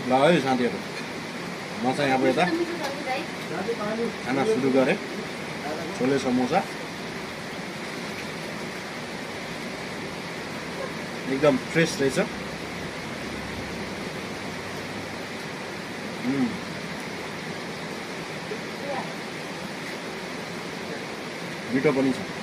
ल है साथीहरू म चाहिँ अब यता खाना सुरु गरेँ छोले समोसा एकदम फ्रेस रहेछ मिठो पनि छ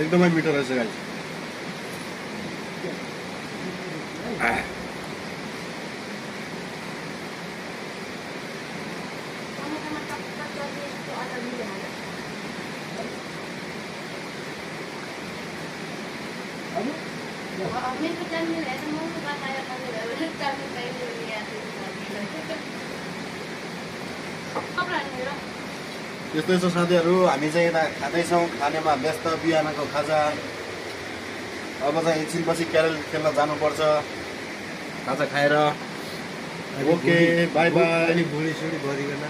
एकदमै मिठो रहेछ गाइस यस्तै छ साथीहरू हामी चाहिँ यता खाँदैछौँ खानेमा व्यस्त बिहानको खाजा अब चाहिँ एकछिनपछि क्यारल खेल्न जानुपर्छ खाजा खाएर ओके बाई बाई भुँडी सुडी भरिकन